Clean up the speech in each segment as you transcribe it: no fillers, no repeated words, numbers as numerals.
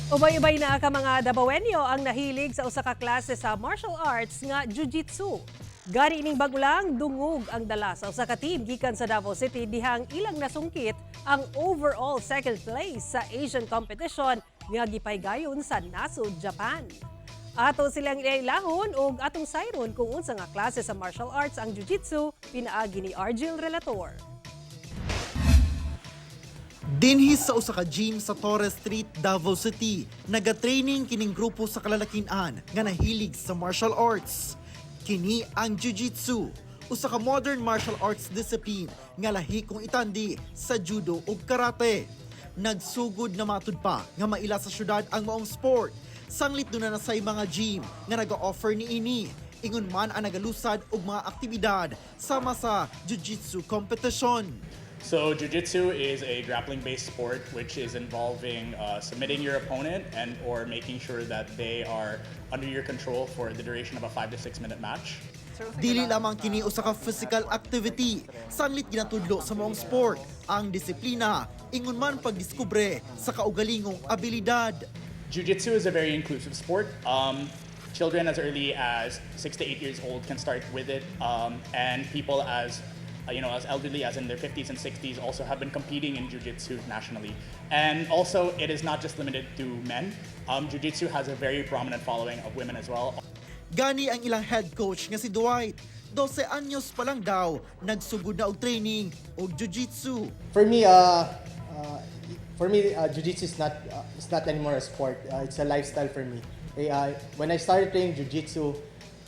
Ubay-ubay na ka mga Dabawenyo ang nahilig sa usa ka klase sa martial arts nga Jiu Jitsu. Gani ining bagulang dungog ang dala sa usa ka team gikan sa Davao City dihang ilang nasungkit ang overall second place sa Asian competition nga gipaygayon sa nasud, Japan. Ato silang ilailahon og atong sayron kung unsa nga klase sa martial arts ang Jiu Jitsu pinaagi ni Argel Relator. Dinhi sa usa ka gym sa Torres Street, Davao City, nagatraining kining grupo sa kalalakian nga nahilig sa martial arts. Kini ang Jiu Jitsu, usa ka modern martial arts discipline nga lahi kung itandi sa judo ug karate. Nagsugod na matud pa nga maila sa syudad ang maong sport. Sanglit na say mga gym nga naga-offer ni ini. Ingon man ang nagalusad og mga aktibidad sama sa Jiu Jitsu competition. So Jiu-Jitsu is a grappling-based sport which is involving submitting your opponent and or making sure that they are under your control for the duration of a 5 to 6 minute match. Dili lamang kini usa ka physical activity, sanglit ginatudlo sa maong sport ang disiplina, ingon man pagdiskubre sa kaugalingong abilidad. Jiu-Jitsu is a very inclusive sport. Children as early as 6 to 8 years old can start with it, and people as elderly as in their 50s and 60s also have been competing in Jiu-Jitsu nationally. And also, it is not just limited to men. Jiu-Jitsu has a very prominent following of women as well. Gani ang ilang head coach nga si Dwight. 12 anyos pa lang daw, nagsugod na og training og Jiu-Jitsu. For me, Jiu-Jitsu is not anymore a sport. It's a lifestyle for me. When I started training Jiu-Jitsu,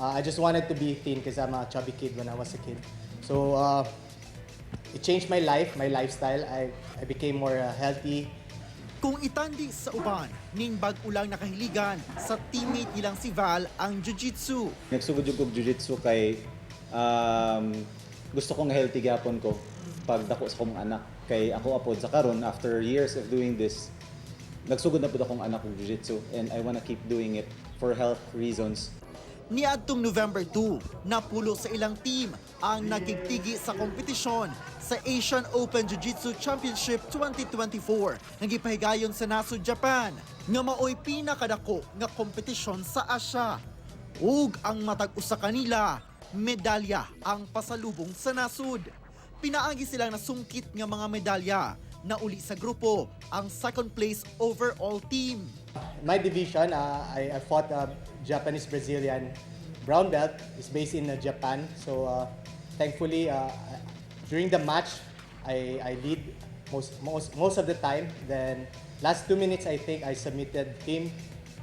I just wanted to be thin because I'm a chubby kid when I was a kid. So it changed my life, my lifestyle. I became more healthy. Kung itandi sa uban, ning bag-ulang nakahiligan sa teammate nilang si Val ang Jiu-Jitsu. Nagsugod yung kong Jiu-Jitsu kay gusto kong healthy gapon ko pag dako sa kong anak. Kay ako apod sa karon after years of doing this, nagsugod na pud akong anak ng Jiu-Jitsu and I wanna keep doing it for health reasons. Niadtong November 2, napulo sa ilang team ang nagigtigi sa kompetisyon sa Asian Open Jiu-Jitsu Championship 2024 nga gipahigayon sa nasud, Japan, nga maoy pinakadako nga kompetisyon sa Asia. Ug ang matag usa kanila, medalya ang pasalubong sa nasud. Pinaagi silang nasungkit nga mga medalya na uli sa grupo ang second place overall team. My division, I fought a Japanese-Brazilian brown belt. It's based in Japan. So thankfully, during the match, I lead most of the time. Then last 2 minutes, I think I submitted him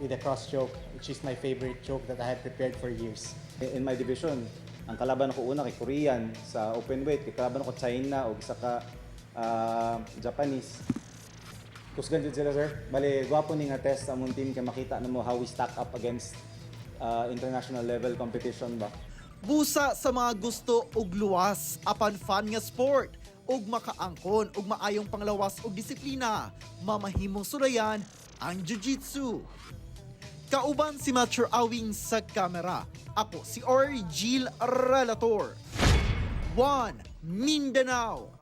with a cross choke, which is my favorite choke that I have prepared for years. In my division, ang kalaban ko una kay Korean sa open weight, kay kalaban ko China o isa ka Japanese. Kusgan jud sila, sir. Bali, gwapo ni nga test sa among team kay makita na mo how we stack up against international level competition ba. Busa sa mga gusto og luwas apan fun nga sport ug makaangkon ug maayong panglawas og disiplina, mamahimong sulayan ang Jiu-Jitsu. Kauban si Mature Awing sa kamera. Ako si Argel Relator. 1 Mindanao.